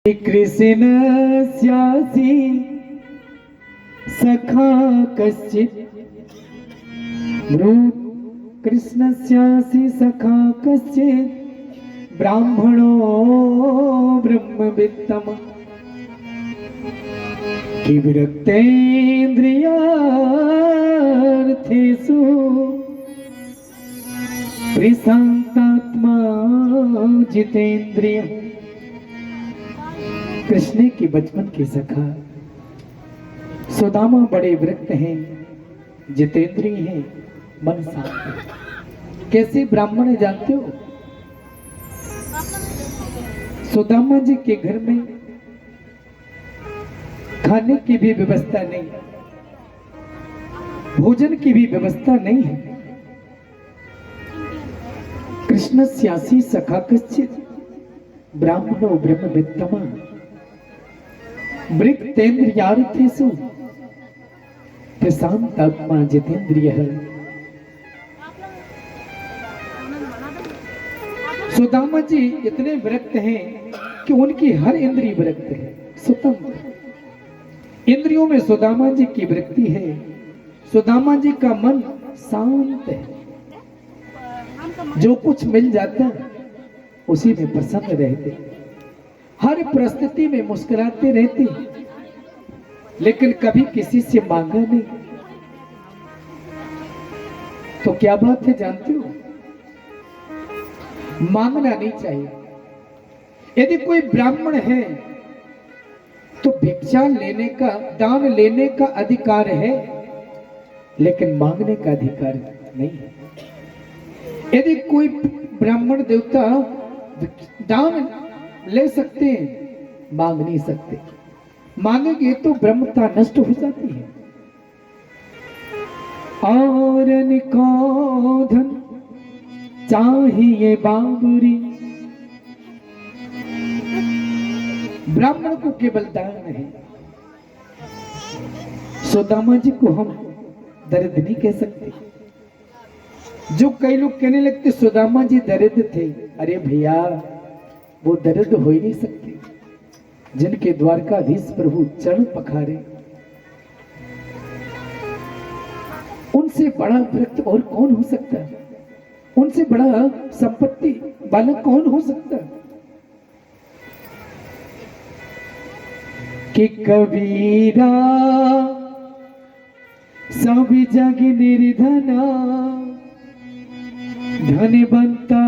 कृष्णस्यासि सखा कश्चित् ब्रूत् कृष्णस्यासि सखा कश्चित् ब्राह्मणो ब्रह्मवित्तम कि विरक्तेन्द्रियार्थेषु प्रशान्तात्मा जितेन्द्रिय। कृष्ण के बचपन के सखा सुदामा बड़े विरक्त हैं, जितेंद्रिय हैं, मन शांत है। कैसे ब्राह्मण है जानते हो? सुदामा जी के घर में खाने की भी व्यवस्था नहीं, भोजन की भी व्यवस्था नहीं है। कृष्णस्यासि सखा कश्चित् ब्राह्मणो ब्रह्मवित्तम विरक्तेन्द्रियार्थेषु प्रशान्तात्मा जितेन्द्रियः। सुदामा जी इतने विरक्त हैं कि उनकी हर इंद्रिय विरक्त है, स्वतंत्र। इंद्रियों में सुदामा जी की विरक्ति है। सुदामा जी का मन शांत है, जो कुछ मिल जाता उसी में प्रसन्न रहते, हर परिस्थिति में मुस्कुराते रहते, लेकिन कभी किसी से मांगा नहीं। तो क्या बात है जानते हो? मांगना नहीं चाहिए। यदि कोई ब्राह्मण है तो भिक्षा लेने का, दान लेने का अधिकार है, लेकिन मांगने का अधिकार नहीं है। यदि कोई ब्राह्मण देवता दान ले सकते हैं, मांग नहीं सकते। मांगेंगे तो ब्रह्मता नष्ट हो जाती है। और को धन चाहिए बाबुरी, ब्राह्मण को केवल दान है। सुदामा जी को हम दरिद्र नहीं कह सकते। जो कई लोग कहने लगते सुदामा जी दरिद्र थे, अरे भैया वो दरिद्र हो ही नहीं सकते। जिनके द्वारकाधीश प्रभु चरण पखारे, उनसे बड़ा विरक्त और कौन हो सकता है? उनसे बड़ा संपत्ति वाला कौन हो सकता है? कि कबीरा सभी जग निर्धना, धन बनता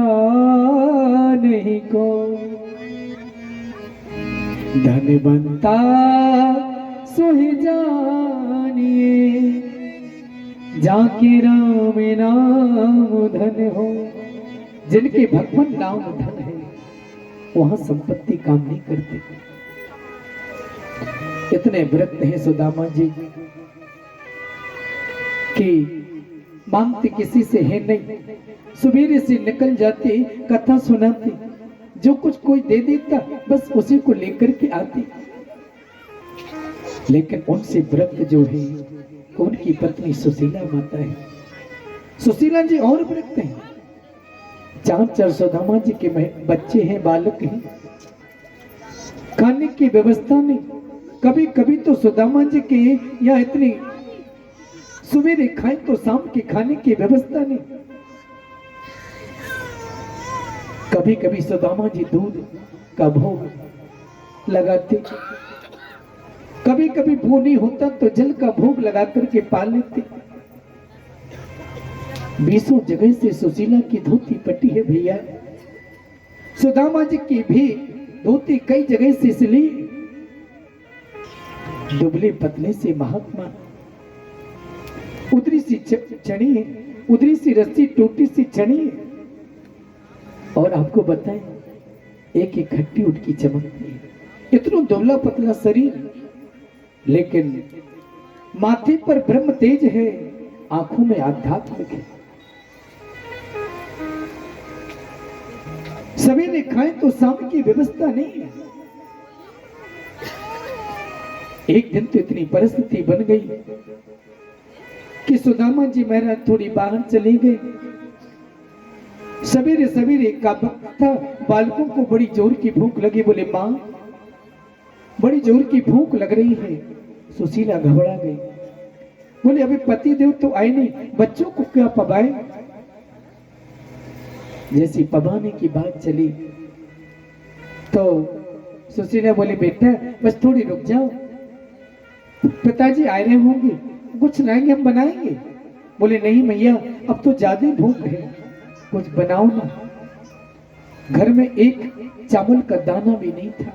नहीं को, धन बनता सोहि जानिए, जाके राम नाम धन हो। जिनके भगवान नाम धन है, वहां संपत्ति काम नहीं करते। इतने विरक्त हैं सुदामा जी कि मांगते किसी से है नहीं। सुबेरे से निकल जाते, कथा सुनाते, जो कुछ कोई दे देता बस उसी को लेकर के आती। लेकिन उनसे विरक्त जो है उनकी पत्नी सुशीला माता है। सुशीला जी और विरक्त हैं। 4 सुदामा जी के बच्चे हैं, बालक हैं, खाने की व्यवस्था नहीं। कभी कभी तो सुदामा जी के यहाँ इतनी सुबेरे खाए तो शाम के खाने की व्यवस्था नहीं। कभी कभी सुदामा जी दूध का भोग लगाते, कभी कभी वो नहीं होता तो जल का भोग लगा करके पाल लेते। 20 जगह से सुशीला की धोती पटी है भैया। सुदामा जी की भी धोती कई जगह से सिली। दुबले पतले से महात्मा, उधरी सी चढ़ी है, उधरी सी रस्सी टूटी सी चढ़ी है। और आपको बताएं, एक एक खट्टी उठकी चमकती है। इतना दुबला पतला शरीर, लेकिन माथे पर ब्रह्म तेज है, आंखों में आध्यात्मिक है। सवेरे खाएं तो शाम की व्यवस्था नहीं है। एक दिन तो इतनी परिस्थिति बन गई कि सुदामा जी महाराज थोड़ी बाहर चले गए। सवेरे सवेरे का वक्त था, बालकों को बड़ी जोर की भूख लगी। बोले माँ बड़ी जोर की भूख लग रही है। सुशीला घबरा गई, बोले अभी पति देव तो आए नहीं, बच्चों को क्या पबाए। जैसी पबाने की बात चली तो सुशीला बोली बेटा बस थोड़ी रुक जाओ, पिताजी आ रहे होंगे, कुछ लाएंगे हम बनाएंगे। बोले नहीं मैया अब तो ज्यादा भूख है, कुछ बनाओ ना। घर में एक चावल का दाना भी नहीं था।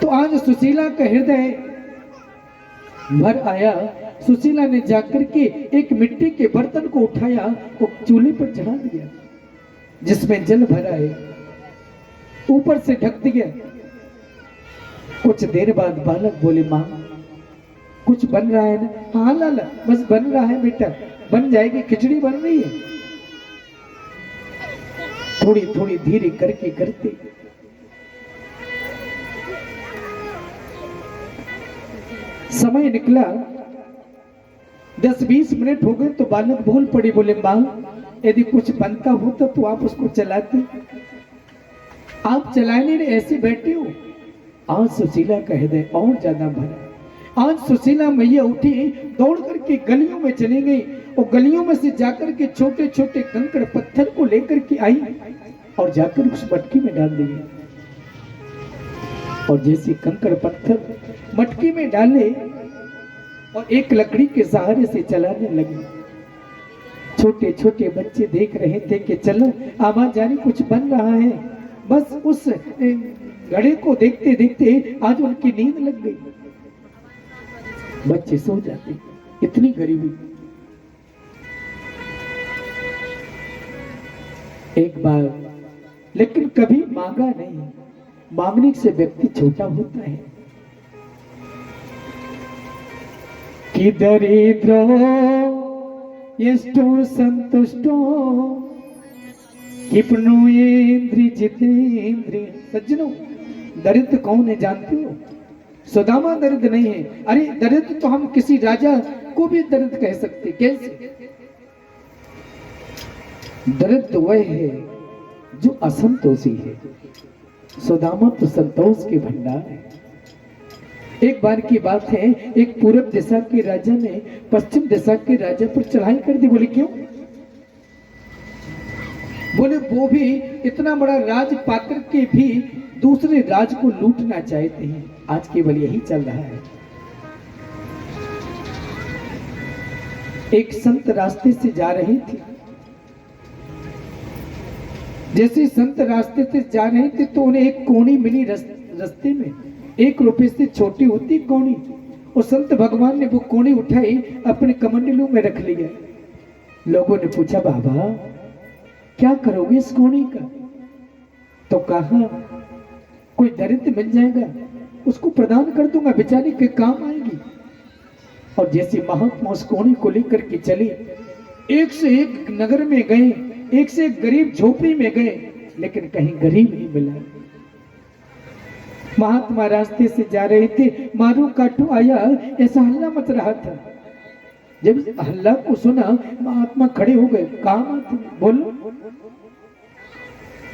तो आज सुशीला का हृदय भर आया। सुशीला ने जाकर के एक मिट्टी के बर्तन को उठाया और चूल्हे पर चढ़ा दिया, जिसमें जल भरा है, ऊपर से ढक दिया। कुछ देर बाद बालक बोले मां कुछ बन रहा है ना। हाँ लाला बस बन रहा है बेटा, बन जाएगी, खिचड़ी बन रही है। थोड़ी थोड़ी धीरे करके करते समय निकला, 10-20 मिनट हो गए तो बालक बोल पड़ी, बोले मां यदि कुछ बनता होता तो आप उसको चलाते, आप चलाए नहीं, ऐसे बैठे हो। आज सुशीला का हृदय और ज्यादा भरा। आज सुशीला मैया उठी, दौड़ करके गलियों में चली गई और गलियों में से जाकर के छोटे छोटे कंकड़ पत्थर को लेकर के आई और जाकर उस मटकी में डाल दिए। और जैसे कंकड़ पत्थर मटकी में डाले और एक लकड़ी के सहारे से चलाने लगी। छोटे छोटे बच्चे देख रहे थे कि चलो आवाज जानी कुछ बन रहा है। बस उस घड़े को देखते देखते आज उनकी नींद लग गई। बच्चे सो जाते, इतनी गरीबी। एक बार लेकिन कभी मांगा नहीं, मांगने से व्यक्ति छोटा होता है। कि दरिद्रो एष्टो संतुष्टो किपणुयेन्द्रि जितेन्द्रिय। सज्जनों दरिद्र कौन है जानते हो? सुदामा दरिद्र नहीं है। अरे दरिद्र तो हम किसी राजा को भी दरिद्र कह सकते, कैसे? दरिद्र वह है जो असंतोषी है। सुदामा तो संतोष के भंडार है। एक बार की बात है, एक पूर्व दिशा के राजा ने पश्चिम दिशा के राजा पर चढ़ाई कर दी। बोले क्यों? बोले वो भी इतना बड़ा राज पाकर के भी दूसरे राज को लूटना चाहते हैं। आज केवल यही चल रहा है। एक संत रास्ते से जा रही थी। जैसे संत रास्ते से जा रहे थे तो उन्हें एक कोणी मिली रास्ते में। 1 रुपए से छोटी होती कोणी। और संत भगवान ने वो कोणी उठाई, अपने कमंडलों में रख लिया। लोगों ने पूछा बाबा क्या करोगे इस कोणी का? तो कहा कोई दरिद्र मिल जाएगा उसको प्रदान कर दूंगा, बेचारी के काम आएगी। और जैसे महात्मा उस कोणी को लेकर के चले, एक से एक नगर में गए, एक से एक गरीब झोपड़ी में गए, लेकिन कहीं गरीब नहीं मिला। महात्मा रास्ते से जा रहे थे, मारो काटो आया ऐसा हल्ला मच रहा था। जब हल्ला को सुना महात्मा खड़े हो गए। काम बोलो।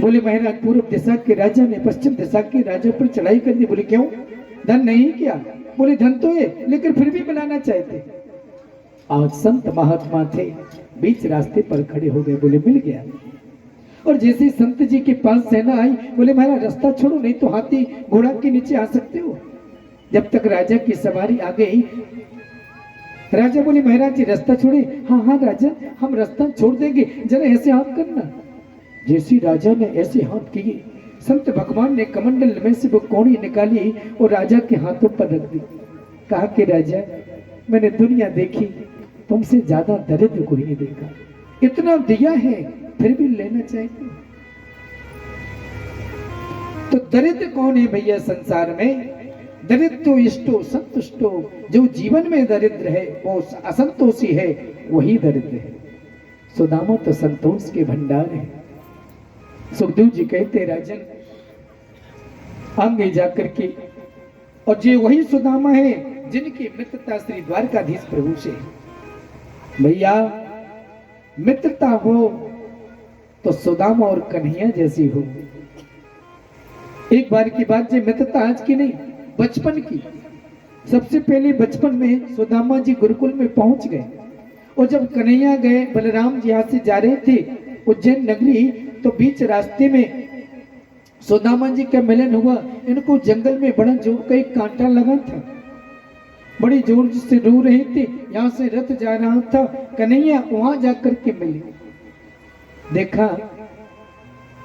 बोले महाराज पूर्व दिशा के राजा ने पश्चिम दिशा के राजा पर चढ़ाई कर दी। बोले क्यों? धन नहीं क्या? बोले धन तो है लेकिन फिर भी बनाना चाहते। आज संत महात्मा थे, बीच रास्ते पर खड़े हो गए। बोले मिल गया। और जैसे संत जी के पास सेना आई, बोले महाराज रास्ता छोड़ो नहीं तो हाथी घोड़ा के नीचे आ सकते हो। जब तक राजा की सवारी आ गई, राजा बोले महाराज जी रास्ता छोड़े। हाँ हाँ राजा हम रास्ता छोड़ देंगे, जरा ऐसे हाथ करना। जैसी राजा ने ऐसे हाथ किए, संत भगवान ने कमंडल में से वो कोड़ी निकाली और राजा के हाथों पर रख दी। कहा कि राजा मैंने दुनिया देखी, तुमसे ज्यादा दरिद्र को ही नहीं देखा। इतना दिया है फिर भी लेना चाहते हो। तो दरिद्र कौन है भैया संसार में? दरिद्र तो इष्टो संतुष्टो। जो जीवन में दरिद्र है वो असंतोषी है, वही दरिद्र है। सुदामा तो संतोष के भंडार है। सुखदेव जी कहते राजन आगे जाकर के, और ये वही सुदामा है जिनकी मित्रता श्री द्वारकाधीश प्रभु से। भैया मित्रता हो तो सुदामा और कन्हैया जैसी हो। एक बार की बात, जो मित्रता आज की नहीं, बचपन की। सबसे पहले बचपन में सुदामा जी गुरुकुल में पहुंच गए, और जब कन्हैया गए, बलराम जी यहाँ से जा रहे थे उज्जैन नगरी, तो बीच रास्ते में सुदामा जी का मिलन हुआ। इनको जंगल में बड़ा जोर का एक कांटा लगा था, बड़ी जोर से रो रहे थे। यहाँ से रथ जा रहा था, कन्हैया वहां जाकर के मिले, देखा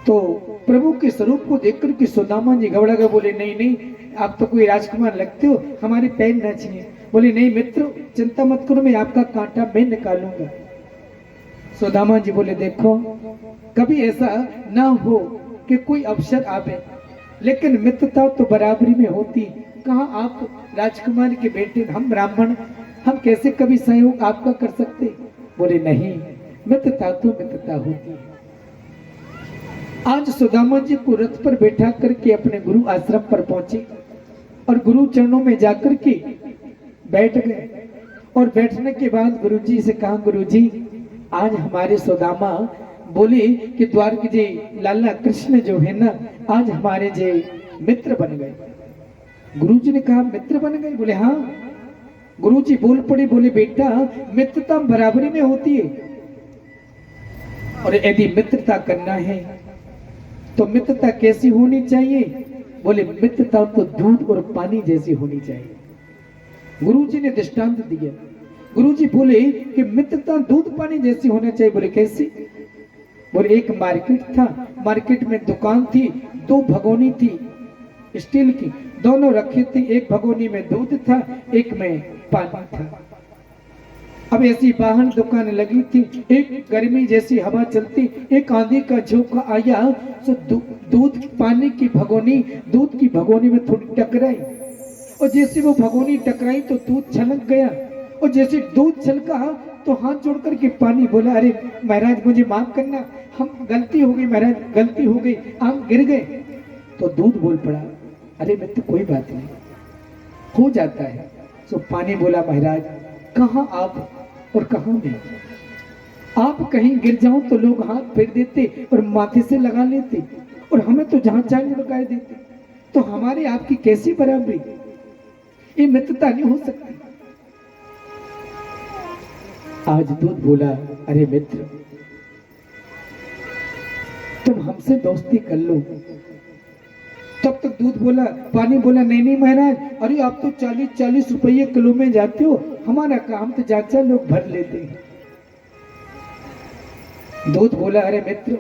तो प्रभु के स्वरूप को देखकर के सुदामा जी घबरा गए। बोले नहीं नहीं, आप तो कोई राजकुमार लगते हो, हमारे पैर न छीने। बोले नहीं मित्र, चिंता मत करो, मैं आपका कांटा मैं निकालूंगा। सुदामा जी बोले देखो, कभी ऐसा ना हो कि कोई अवसर आवे, लेकिन मित्रता तो बराबरी में होती। कहाँ आप राजकुमार के बेटे, हम ब्राह्मण, हम कैसे कभी सहयोग आपका कर सकते? बोले नहीं, मित्रता तो मित्रता होती है। आज सुदामा जी को रथ पर बैठा करके अपने गुरु आश्रम पर पहुंचे, और गुरु चरणों में जाकर के बैठ गए। और बैठने के बाद गुरु जी से कहा, गुरु जी आज हमारे सुदामा बोले कि द्वारक जी लाला कृष्ण जो है ना, आज हमारे जे मित्र बन गए। गुरु जी ने कहा मित्र बन गए? बोले हाँ। गुरु जी बोल पड़े, बोले बेटा मित्रता बराबरी में होती है, और यदि मित्रता करना है तो मित्रता कैसी होनी चाहिए? बोले मित्रता तो दूध और पानी जैसी होनी चाहिए। गुरु जी ने दृष्टांत दिया। गुरु जी बोले कि मित्रता दूध पानी जैसी होना चाहिए। बोले कैसी? बोले एक मार्केट था, मार्केट में दुकान थी, 2 भगोनी थी स्टील की, दोनों रखी थी। एक भगोनी में दूध था, एक में पानी था। अब ऐसी बाहर दुकान लगी थी, एक गर्मी जैसी हवा चलती, एक आंधी का झोंका आया, तो दूध पानी की भगोनी दूध की भगोनी में थोड़ी टकराई, और जैसे वो भगोनी टकराई तो दूध छलक गया, और जैसे दूध छलका तो हाथ जोड़ करके पानी बोला, अरे महाराज मुझे माफ करना, हम गलती हो गई महाराज, गलती हो गई, आप गिर गए। तो दूध बोल पड़ा, अरे मित्र कोई बात नहीं, हो जाता है। तो पानी बोला, महाराज कहाँ आप और कहाँ मैं? आप कहीं गिर जाओ तो लोग हाथ फेर देते और माथे से लगा लेते, और हमें तो जहां चाहे लगा देते, तो हमारी आपकी कैसी बराबरी? ये मित्रता नहीं हो सकती। आज दूध बोला, अरे मित्र तुम हमसे दोस्ती कर लो। तब तक दूध बोला, पानी बोला, नहीं नहीं महाराज, अरे आप तो 40-40 रुपये किलो में जाते हो, हमारा काम तो चाचा लोग भर लेते हैं। दूध बोला, अरे मित्र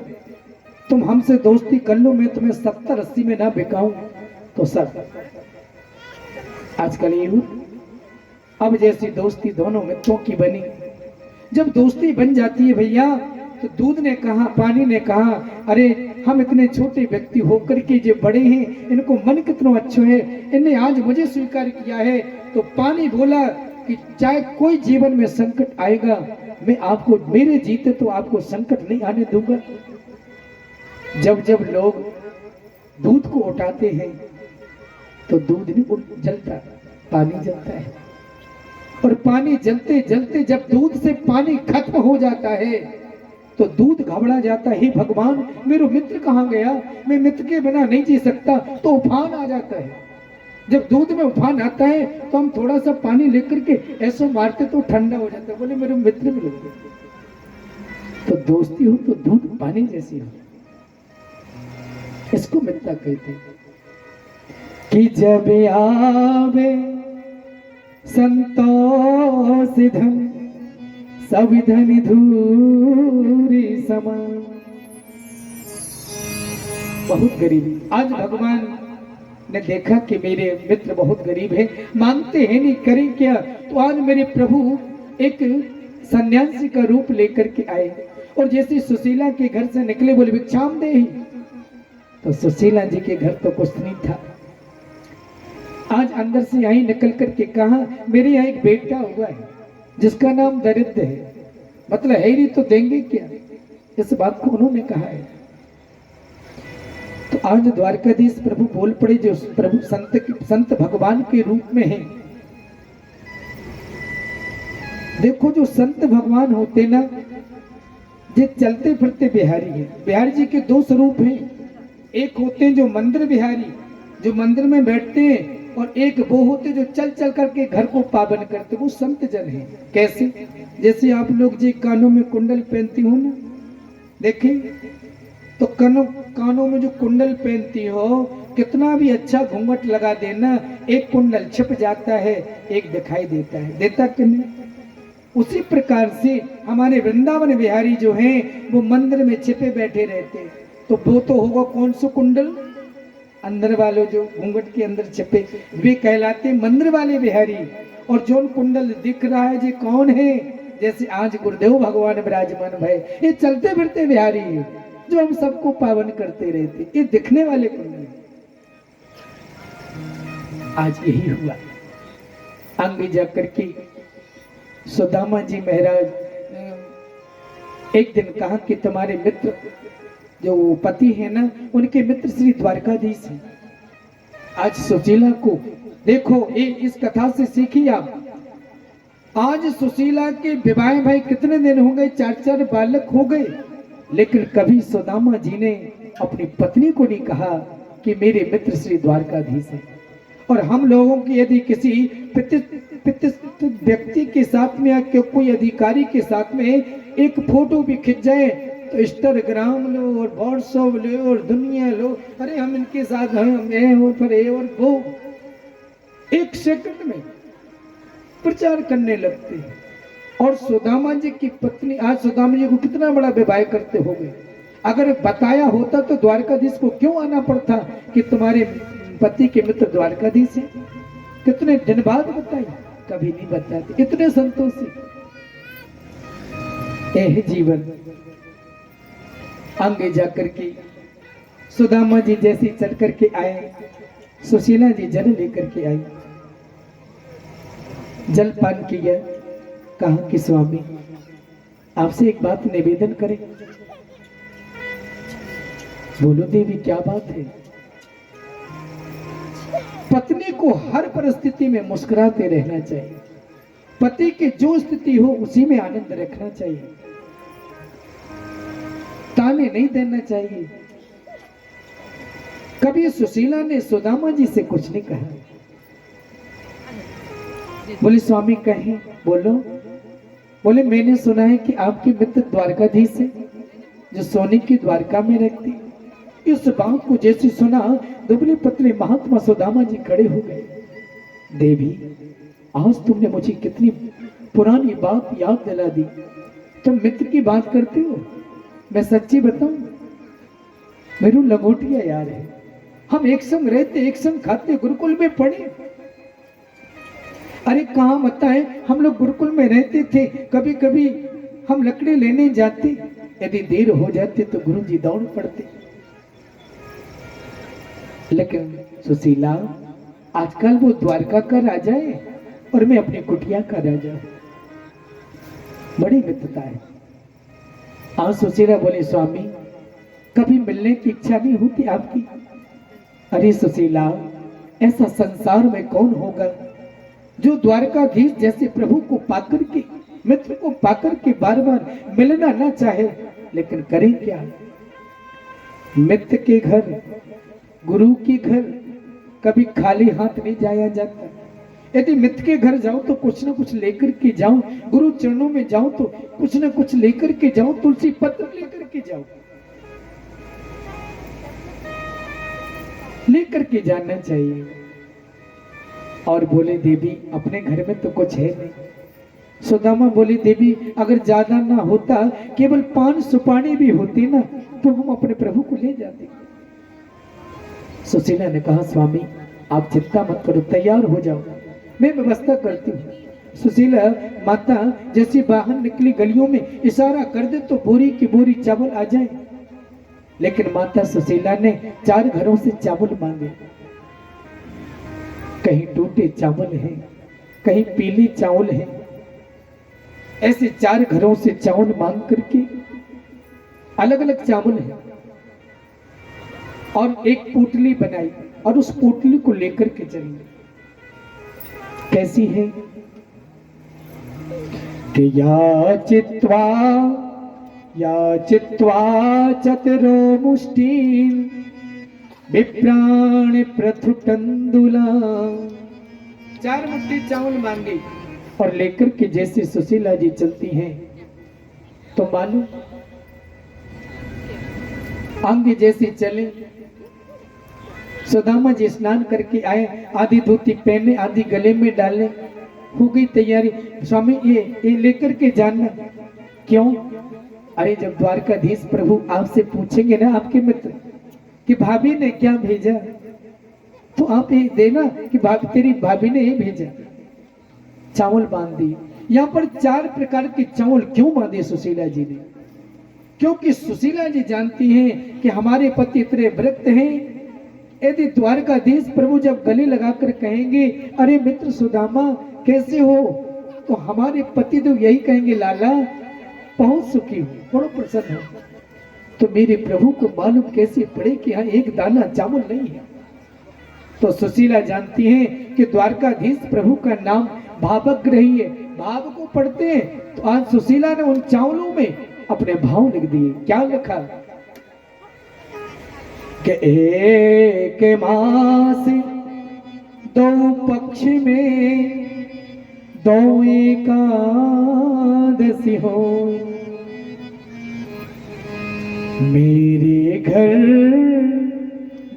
तुम हमसे दोस्ती कर लो, मैं तुम्हें 70-80 में ना बिकाऊं तो सब। आजकल ये अब जैसी दोस्ती दोनों मित्रों की बनी, जब दोस्ती बन जाती है भैया, तो दूध ने कहा, पानी ने कहा, अरे हम इतने छोटे व्यक्ति होकर के जो बड़े हैं, इनको मन कितना अच्छा है, इन्हें आज मुझे स्वीकार किया है। तो पानी बोला कि चाहे कोई जीवन में संकट आएगा, मैं आपको, मेरे जीते तो आपको संकट नहीं आने दूंगा। जब जब लोग दूध को उठाते हैं तो दूध नहीं जलता, पानी जलता है, और पानी जलते जलते जब दूध से पानी खत्म हो जाता है तो दूध घबरा जाता है, भगवान मेरा मित्र कहाँ गया, मैं मित्र के बिना नहीं जी सकता। तो उफान आ जाता है। जब दूध में उफान आता है तो हम थोड़ा सा पानी लेकर के ऐसा मारते तो ठंडा हो जाता है, बोले मेरे मित्र मिल गए। तो दोस्ती हो तो दूध पानी जैसी हो, इसको मित्रता कहते हैं। कि जब आवे संतोष धन, सब धन धूरी समान। बहुत गरीबी, आज भगवान ने देखा कि मेरे मित्र बहुत गरीब है, मांगते हैं नहीं, करें क्या? तो आज मेरे प्रभु एक सन्यासी का रूप लेकर के आए, और जैसे सुशीला के घर से निकले, बोले भिक्षाम दे ही। तो सुशीला जी के घर तो कुछ नहीं था। आज अंदर से यही निकल करके कहा, मेरे यहाँ एक बेटा हुआ है जिसका नाम दरिद्र है, मतलब है ही तो देंगे क्या? इस बात को उन्होंने कहा है। तो आज द्वारकाधीश प्रभु बोल पड़े, जो प्रभु संत भगवान के रूप में है। देखो जो संत भगवान होते ना, ये चलते फिरते बिहारी है। बिहारी जी के 2 स्वरूप हैं, एक होते हैं जो मंदिर बिहारी, जो मंदिर में बैठते हैं, और एक वो होते जो चल चल करके घर को पावन करते, वो संत जन है। कैसे? जैसे आप लोग जी कानों में कुंडल पहनती हो ना, देखें तो कानों में जो कुंडल पहनती हो, कितना भी अच्छा घूंघट लगा देना, एक कुंडल छिप जाता है, एक दिखाई देता है, देता कि नहीं? उसी प्रकार से हमारे वृंदावन बिहारी जो हैं वो मंदिर में छिपे बैठे रहते हैं। तो वो तो होगा कौन सा कुंडल? अंदर वाले जो घूंघट के अंदर छिपे, वे कहलाते मंदिर वाले बिहारी। और जो कुंडल दिख रहा है जी कौन है? जैसे आज गुरुदेव भगवान विराजमान भय, ये चलते फिरते बिहारी है जो हम सबको पावन करते रहते, ये दिखने वाले कुंडल। आज यही हुआ। आगे जाकर के सुदामा जी महाराज एक दिन कहा कि तुम्हारे मित्र जो पति है ना, उनके मित्र श्री द्वारकाधीश हैं। आज सुशीला को देखो, ये इस कथा से सीखिए आप। आज सुशीला के विवाह भाई कितने दिन हो गए, 4-4 बालक हो गए, लेकिन कभी सुदामा जी ने अपनी पत्नी को नहीं कहा कि मेरे मित्र श्री द्वारकाधीश हैं। और हम लोगों की यदि किसी प्रतिष्ठित व्यक्ति के साथ में या कोई अधिकारी के साथ में एक फोटो भी खिंच जाए तो इंस्टाग्राम लो और व्हाट्सएप लो और दुनिया लो, अरे हम इनके साथ हैं, हम ये और फिर ये और वो, एक सेकंड में प्रचार करने लगते हैं। और सुदामा जी की पत्नी, आज सुदामा जी को कितना बड़ा विवाह करते हो गए। अगर बताया होता तो द्वारकाधीश को क्यों आना पड़ता कि तुम्हारे पति के मित्र द्वारकाधीश हैं? कितने दिन बाद बताई, कभी नहीं बताते, इतने संतोषी। यह जीवन। आगे जाकर के सुदामा जी जैसे चढ़ करके आए, सुशीला जी जल लेकर के आई, जल पान किया, कहा कि स्वामी आपसे एक बात निवेदन करें। बोलो देवी, क्या बात है? पत्नी को हर परिस्थिति में मुस्कुराते रहना चाहिए, पति की जो स्थिति हो उसी में आनंद रखना चाहिए, ताने नहीं देना चाहिए। कभी सुशीला ने सुदामा जी से कुछ नहीं कहा। बोले स्वामी कहें। बोलो। बोले मैंने सुना है कि आपके मित्र द्वारकाधीश है जो सोने की द्वारका में रहती। इस बात को जैसे सुना, दुबले पतले महात्मा सुदामा जी खड़े हो गए। देवी, आज तुमने मुझे कितनी पुरानी बात याद दिला दी। तुम मित्र की बात करते हो, मैं सच्ची बताऊं, मेरू लंगोटिया यार है। हम एक संग रहते, एक संग खाते, गुरुकुल में पढ़े। अरे कहाँ बताएं, हम लोग गुरुकुल में रहते थे। कभी कभी हम लकड़ी लेने जाते, यदि देर हो जाती तो गुरुजी दौड़ पड़ते। लेकिन सुशीला, आजकल वो द्वारका का राजा है और मैं अपनी कुटिया का राजा। बड़ी मित्रता है। आज सुशीला बोले स्वामी, कभी मिलने की इच्छा नहीं होती आपकी? अरे सुशीला, ऐसा संसार में कौन होगा जो द्वारकाधीश जैसे प्रभु को पाकर के, मित्र को पाकर के बार बार मिलना ना चाहे। लेकिन करें क्या? मित्र के घर, गुरु के घर कभी खाली हाथ नहीं जाया जाता। यदि मित्र के घर जाओ तो कुछ ना कुछ लेकर के जाओ, गुरु चरणों में जाओ तो कुछ ना कुछ लेकर के जाओ, तुलसी पत्र लेकर के जाओ, लेकर के जाना चाहिए। और बोले देवी, अपने घर में तो कुछ है नहीं। सुदामा बोले देवी, अगर ज्यादा ना होता, केवल 5 सुपारी भी होती ना, तो हम अपने प्रभु को ले जाते। सुशीला ने कहा स्वामी आप चिंता मत करो, तैयार हो जाओ, मैं व्यवस्था करती हूँ। सुशीला माता जैसे बाहर निकली, गलियों में इशारा कर दे तो बोरी की बोरी चावल आ जाए। लेकिन माता सुशीला ने 4 घरों से चावल मांगे। कहीं टूटे चावल हैं, कहीं पीले चावल हैं। ऐसे 4 घरों से चावल मांग करके, अलग अलग चावल हैं, और एक पोटली बनाई और उस पोटली को लेकर के चली। कैसी है कि या चित्वा चतुरो मुष्टि विप्राण प्रथु तंदुला, 4 मुट्ठी चावल मांगी और लेकर के जैसे सुशीला जी चलती हैं तो मालूम आगे जैसे चले, सुदामा जी स्नान करके आए, आधी धोती पहने आधी गले में डाले, हो गई तैयारी। स्वामी ये लेकर के जाना। क्यों? अरे जब द्वारकाधीश प्रभु आपसे पूछेंगे ना आपके मित्र कि भाभी ने क्या भेजा, तो आप ये देना कि तेरी भाभी ने ये भेजा। चावल बांध दिए। यहाँ पर 4 प्रकार के चावल क्यों बांधे सुशीला जी ने? क्योंकि सुशीला जी जानती हैं कि हमारे पति इतने व्रत हैं, यदि द्वारकाधीश प्रभु जब गले लगाकर कहेंगे अरे मित्र सुदामा कैसे हो, तो हमारे पति तो यही कहेंगे लाला बहुत सुखी हूँ, बड़ो प्रसन्न हूँ। तो मेरे प्रभु को मालूम कैसे पड़े कि यहाँ एक दाना चावल नहीं है। तो सुशीला जानती हैं कि द्वारकाधीश प्रभु का नाम भावग्रही है, भाव को पढ़ते हैं। तो आज सुशीला ने उन चावलों में अपने भाव लिख दिए। क्या लिखा कि एक मास 2 पक्ष में 2 एकादशी हो, मेरे घर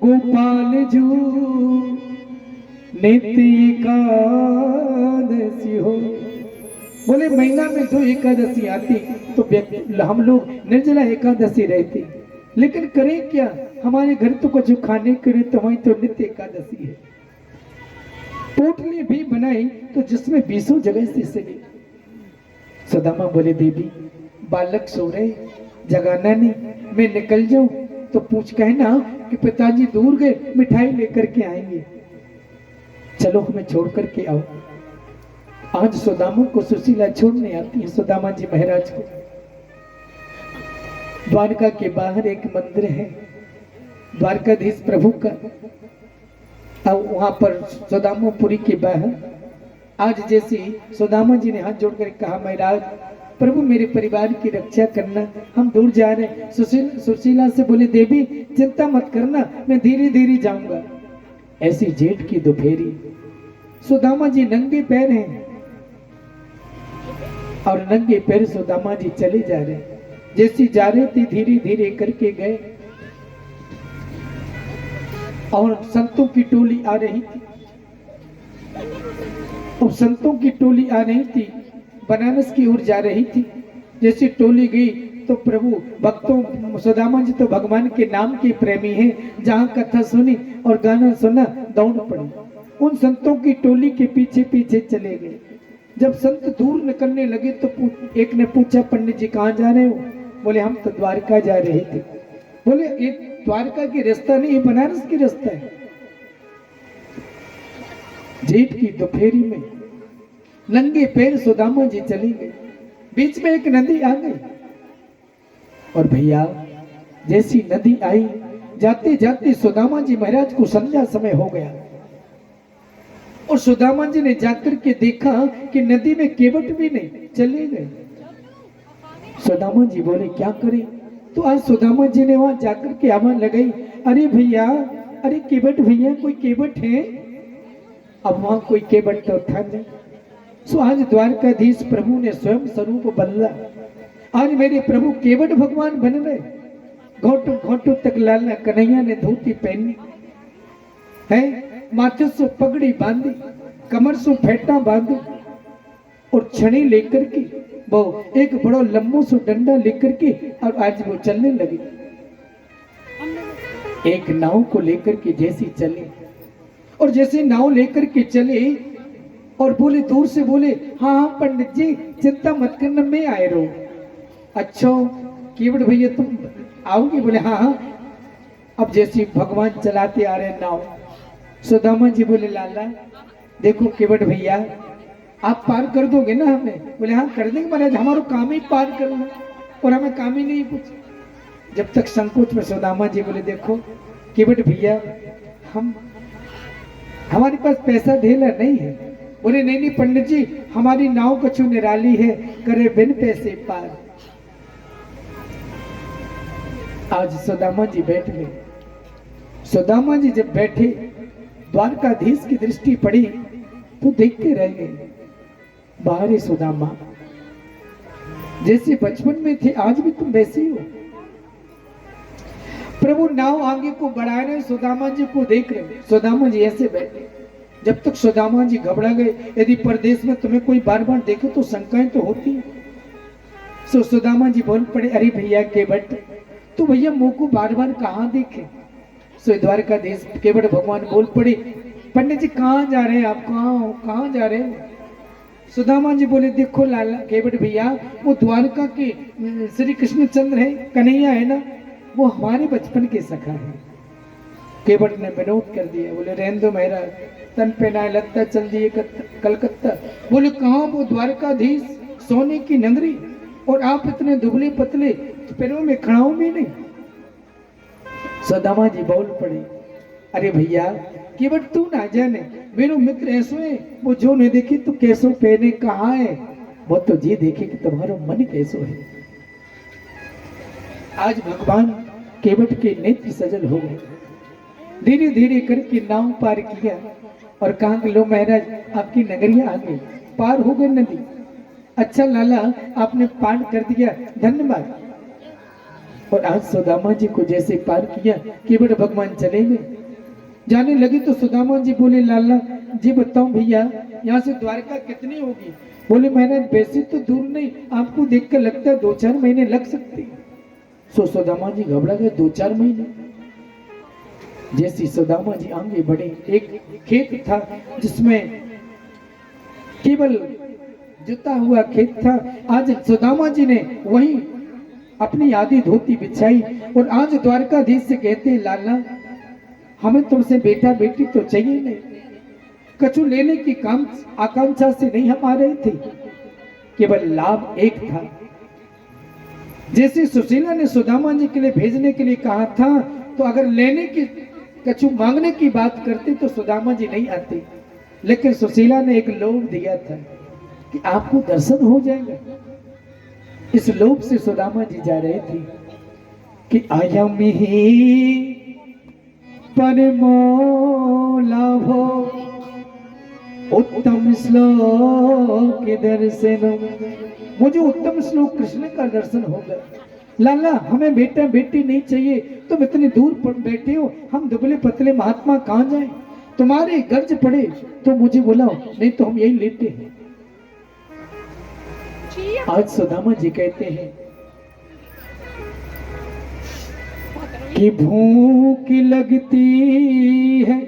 गोपाल जू नित्य एकादशी हो। बोले महीना में 2 एकादशी आती तो हम लोग निर्जला एकादशी रहती, लेकिन करें क्या, हमारे घर तो कुछ खाने के लिए तो वही तो नित्य एकादशी है। पोटली भी बनाई तो जिसमें 20 जगह से सजी। सुदामा बोले देवी बालक सो रहे, जगाना नहीं, मैं निकल जाऊं तो पूछ कहना कि पिताजी दूर गए, मिठाई लेकर के आएंगे, चलो हमें छोड़ करके आओ। आज सुदामा को सुशीला छोड़ने आती है। सुदामा जी महाराज को द्वारका के बाहर एक मंदिर है द्वारकाधीश प्रभु का, अब वहां पर सुदामापुरी के बाहर आज जैसे सुदामा जी ने हाथ जोड़कर कहा महाराज प्रभु मेरे परिवार की रक्षा करना, हम दूर जा रहे हैं। सुशीला से बोले देवी चिंता मत करना, मैं धीरे धीरे जाऊंगा। ऐसी जेठ की दोपहरी सुदामा जी नंगे पैर हैं और नंगे पैर सुदामा जी चले जा रहे हैं। जैसी जा रहे थे धीरे धीरे करके गए और संतों की टोली आ रही थी, और संतों की टोली आ रही थी, बनारस की ओर जा रही थी। जैसी टोली गई तो प्रभु भक्तों, सुदामा जी तो भगवान के नाम के प्रेमी हैं, जहां कथा सुनी और गाना सुना दौड़ पड़ी। उन संतों की टोली के पीछे पीछे चले गए। जब संत दूर निकलने लगे तो एक ने पूछा पंडित जी कहाँ जा रहे हो? बोले हम तो द्वारका जा रहे थे। बोले ये द्वारका की रास्ता नहीं, ये बनारस की रास्ता है। जेठ की दोपहरी में नंगे पैर सुदामा जी चली गई, बीच में एक नदी आ गई और भैया जैसी नदी आई, जाते जाते सुदामा जी महाराज को संध्या समय हो गया और सुदामा जी ने जाकर के देखा कि नदी में केवट भी नहीं, चले गए। सुदामा जी बोले क्या करें? तो आज सुदामा जी ने वहां जाकर के आवाज लगाई, अरे भैया, अरे केवट भैया, कोई केवट है? अब वहां कोई केवट तो था नहीं। सो आज द्वारकाधीश प्रभु ने स्वयं स्वरूप बदला। आज मेरे प्रभु केवट भगवान बन रहे। घोटू घोटू तक लाला कन्हैया ने धोती पहनी है, माथे से पगड़ी बांधी, कमर से फेटा बांधी और छड़ी लेकर के वो एक बड़ा लंबो से डंडा लेकर के और आज वो चलने लगी। एक नाव को लेकर के जैसी चले और जैसे नाव लेकर के चले और बोले दूर से बोले हाँ हाँ पंडित जी चिंता मत करना, मैं आए रहो। अच्छा केवट भैया तुम आओगे? बोले हाँ हाँ। अब जैसे भगवान चलाते आ रहे नाव, सुदामा जी बोले लाला देखो केवट भैया आप पार कर दोगे ना हमें? बोले हाँ कर देंगे महाराज, हमारा काम ही पार करना और हमें काम ही नहीं कुछ। जब तक संकोच में सुदामा जी बोले देखो केवट भैया हमारे पास पैसा ढेला नहीं है। बोले नहीं नहीं पंडित जी हमारी नाव कछु निराली है, करे बिन पैसे पार। आज सुदामा जी बैठ गए। सुदामा जी जब बैठे, द्वारकाधीश की दृष्टि पड़ी तो देखते रह गए। बाहर सुदामा, जैसे बचपन में थे आज भी तुम वैसे ही हो। प्रभु नाव आगे को बढ़ा रहे, सुदामा जी को देख रहे। सुदामा जी ऐसे बैठे। जब तक सुदामा जी घबरा गए, यदि परदेश में तुम्हें कोई बार बार देखे तो शंकाएं तो होती है। सो सुदामा जी बोल पड़े, अरे भैया केवट, तो भैया मुंह को बार बार कहाँ देखे। सो द्वारकाधीश केवट भगवान बोल पड़े, पंडित जी कहाँ जा रहे हैं आप, कहाँ जा रहे हैं। सुदामा जी बोले, देखो लाला केवट भैया, वो द्वारका के श्री कृष्णचंद्र है, कन्हैया है ना, वो हमारे बचपन के सखा है। केवट ने विनोद कर दिया, बोले रहने दो महाराज, तन पे ना लत्ता चल दिए कलकत्ता। बोले कहाँ वो द्वारकाधीश, सोने की नगरी, और आप इतने दुबले पतले, पैरों में खड़ाऊ भी नहीं। सुदामा जी बोल पड़े, अरे भैया केवट तू ना जाने, मेरे मित्र ऐसो है, वो जो नहीं देखे तो कैसो पहने कहाँ है, वो तो जी देखे कि तुम्हारा मन कैसो है। आज भगवान केवट के नेत्र सजल हो गए। धीरे धीरे करके नाव पार किया और कहा कि लो महाराज आपकी नगरिया आ गई, पार हो गई नदी। अच्छा लाला आपने पार कर दिया, धन्यवाद। और आज सुदामा जी को जैसे पार किया, केवट भगवान चले गए। जाने लगे तो सुदामा जी बोले, लाला जी बताओ भैया यहाँ से द्वारका कितनी होगी। बोले महाराज वैसे तो दूर नहीं, आपको देखकर लगता है 2-4 महीने लग सकते। सो सुदामा जी घबरा गए, 2-4 महीने। जैसे सुदामा जी आगे बढ़े, एक खेत था जिसमें केवल जुता हुआ खेत था। आज सुदामा जी ने वहीं अपनी आधी धोती बिछाई और आज द्वारकाधीश से कहते, लाला हमें तुमसे बेटा बेटी तो चाहिए नहीं, कछु लेने की काम आकांक्षा से नहीं हम आ रहे थे, केवल लाभ एक था। जैसे सुशीला ने सुदामा जी के लिए भेजने के लिए कहा था, तो अगर लेने की कछु मांगने की बात करते तो सुदामा जी नहीं आते, लेकिन सुशीला ने एक लोभ दिया था कि आपको दर्शन हो जाएगा। इस लोभ से सुदामा जी जा रहे थे कि आयम ही परमोला हो उत्तम श्लोक दर्शन, मुझे उत्तम श्लोक कृष्ण का दर्शन होगा। लाला हमें बेटा बेटी नहीं चाहिए, तुम इतनी दूर पर बैठे हो, हम दुबले पतले महात्मा कहाँ जाएं? तुम्हारे गर्ज पड़े तो मुझे बुलाओ, नहीं तो हम यही लेटे हैं। आज सुदामा जी कहते हैं कि भूख लगती है,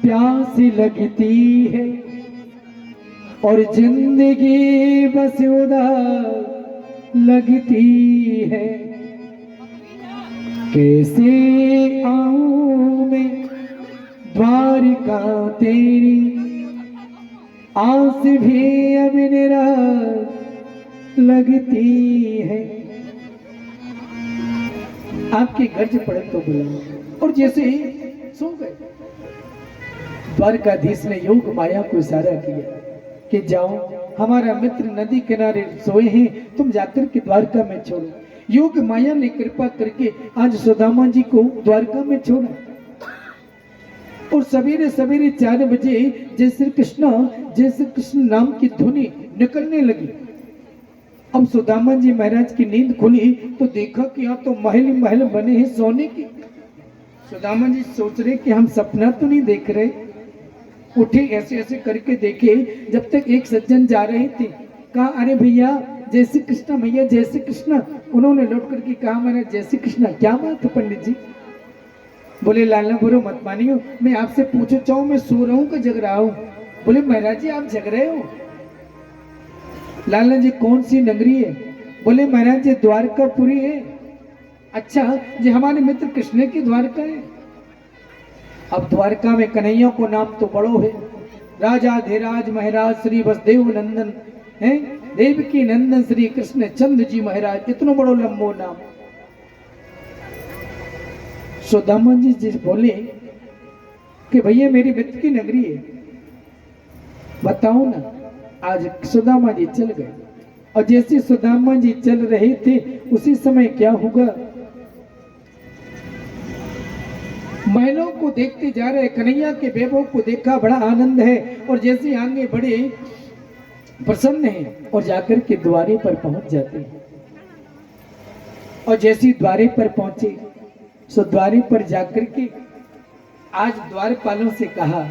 प्यास लगती है, और जिंदगी बस उदास लगती है। कैसे आऊं मैं द्वारिका तेरी, आस भी अब निराश लगती है। आपके गर्ज पड़े तो बुलाओ। और जैसे ही सो गए, द्वारकाधीश ने योग माया को इशारा किया कि जाओ, हमारा मित्र नदी किनारे सोए हैं, तुम जाकर के द्वारका में छोड़ो। योग माया ने कृपा करके आज सुदामा जी को द्वारका में छोड़ा। और सवेरे सवेरे 4 बजे जय श्री कृष्ण नाम की ध्वनि निकलने लगी। अब सुदामा जी महाराज की नींद खुली तो देखा कि यहाँ तो महल महल बने हैं सोने के। सुदामा जी सोच रहे कि हम सपना तो नहीं देख रहे। उठे, ऐसे ऐसे करके देखे, जब तक एक सज्जन जा रहे थे, कहा अरे भैया जय श्री कृष्ण, भैया जय श्री कृष्ण। उन्होंने लौट करके कहा महाराज जय श्री कृष्ण। क्या बात है पंडित जी? बोले लाला बुरो मत मानियो, मैं आपसे पूछो चाहूँ मैं सो रहा हूँ कि जग रहा हूँ? बोले महाराज जी आप जग रहे हो। लाला जी कौन सी नगरी है? बोले महाराज जी द्वारकापुरी है। अच्छा जी, हमारे मित्र कृष्ण की द्वारका है। अब द्वारका में कन्हैया को नाम तो बड़ो है, राजा धीराज महाराज श्री वसुदेव नंदन है, देवकी नंदन श्री कृष्ण चंद्र जी महाराज, इतना बड़ो लंबो नाम। सुदामा जी बोले कि भैया मेरी मित्र की नगरी है, बताओ ना। आज सुदामा जी चल गए, और जैसे सुदामा जी चल रहे थे उसी समय क्या होगा, महलों को देखते जा रहे, कन्हैया के वैभव को देखा, बड़ा आनंद है और जैसे आगे बड़े प्रसन्न है और जाकर के द्वारे पर पहुंच जाते हैं। और जैसे द्वारे पर पहुंचे सो द्वारे पर जाकर के आज द्वारपालों से कहा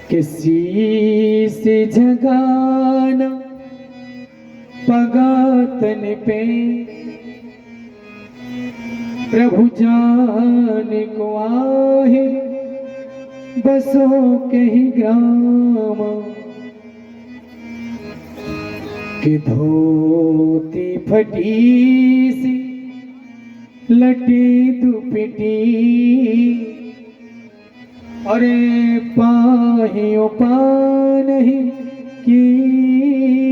कि शीश झगाना पगातन पे प्रभु जान को आहे बसो कहीं ग्राम कि धोती फटी सी लटी दुपटी अरे पाहियों पा नहीं की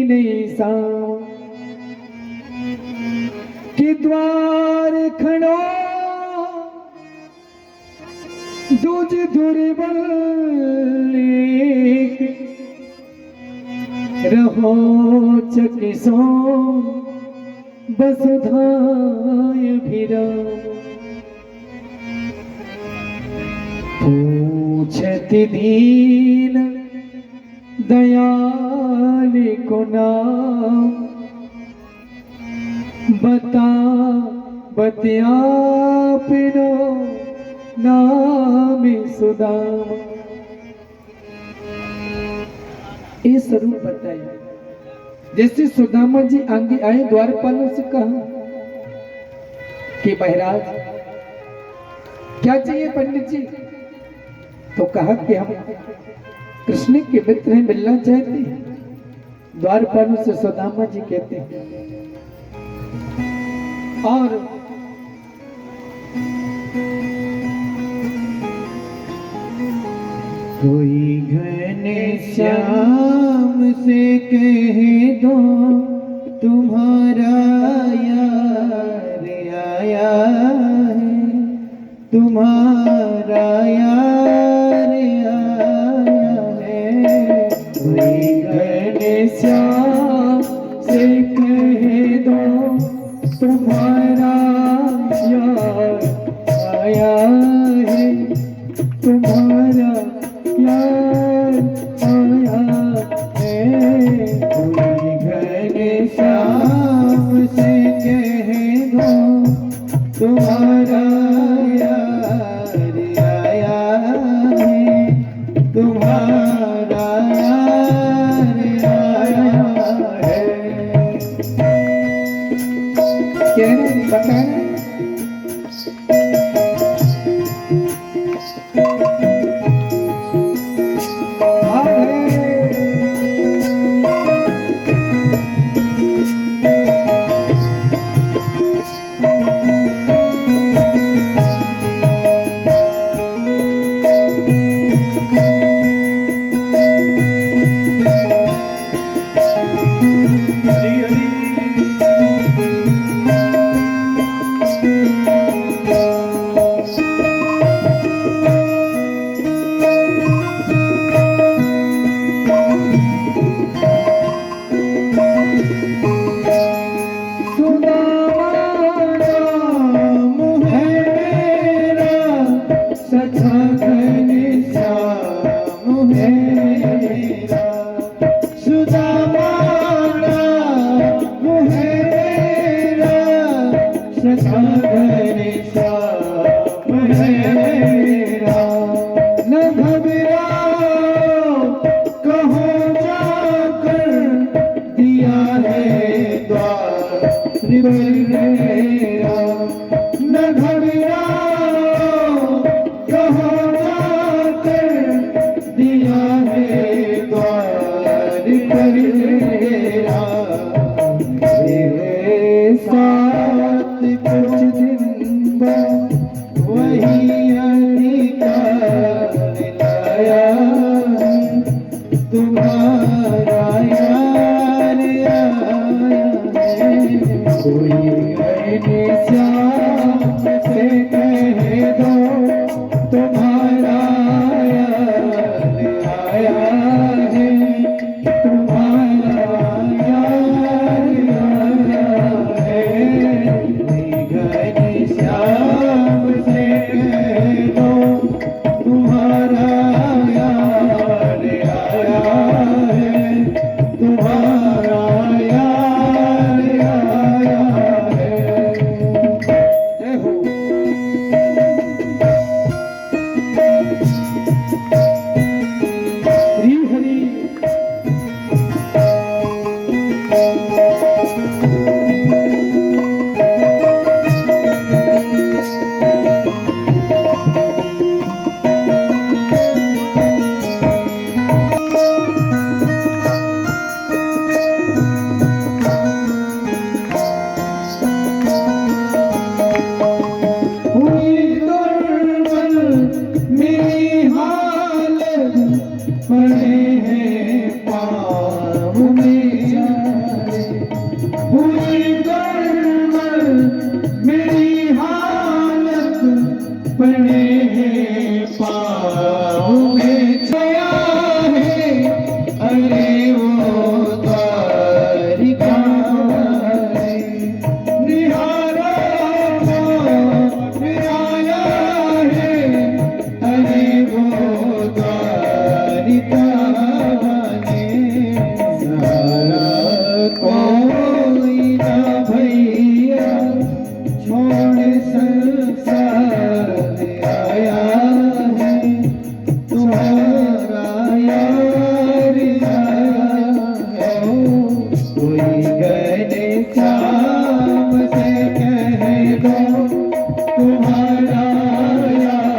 नहीं साम कि द्वार खड़ो दूज दुर्बल रहो चकिसो बसुधाय भिराम पूछति दीन दयाल को नाम बता बत्यापिनो नाम सुदाम। ये स्वरूप बताया। जैसे सुदामा जी आगे आए द्वारपालों से कहा कि महाराज क्या चाहिए पंडित जी? तो कहा कि हम कृष्ण के मित्र हैं, मिलना चाहते हैं। द्वारपालों से सुदामा जी कहते हैं और कोई घनश्याम से कह दो तुम्हारा यार आया है, तुम्हारा यार आया है। कोई घनश्याम से कह दो तुम्हारा यार आया है, तुम्हारा यार आया है। कोई घनश्याम से कह दो तुम्हारा यार आया है, तुम्हारा यार आया है। कह रहे बता रहे श्याम मेरी हालत पड़े हैं पाँव में जाए, हुई गड़बड़ मेरी हालत पड़े हैं पाँव में जाए, अरे वो द्वारिका निहारा आया है, अरे वो द्वारिका ने सारा कोई ना भैया छोड़ संसार आया है, तुम्हारा यार आया है, कोई गले शाम से कह दो तुम्हारा यार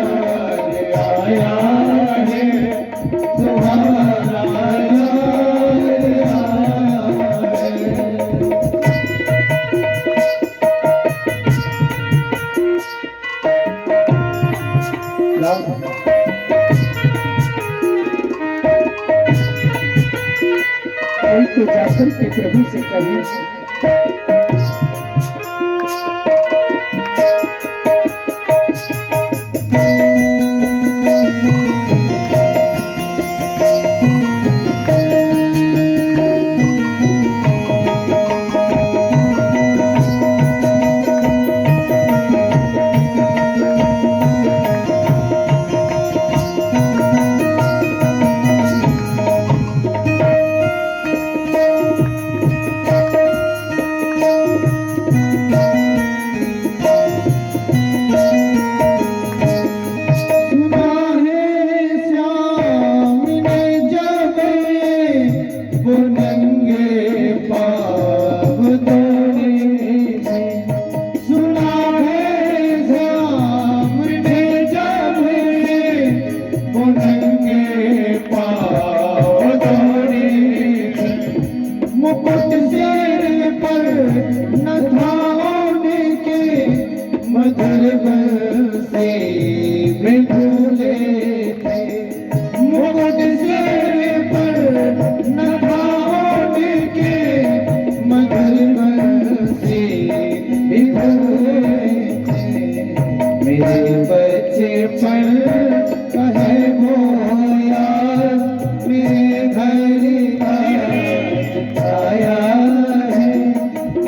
आया है, तुम्हारा यार आया है। कोई तो जाकर के प्रभु से कहे, मुकुट सिर पर न था उनके, मधुर से में भूले थे, मुकुट सिर पर न था उनके, मधुर से भी भूले थे, मेरे बचपन कहे वो यार मेरे घर आया है,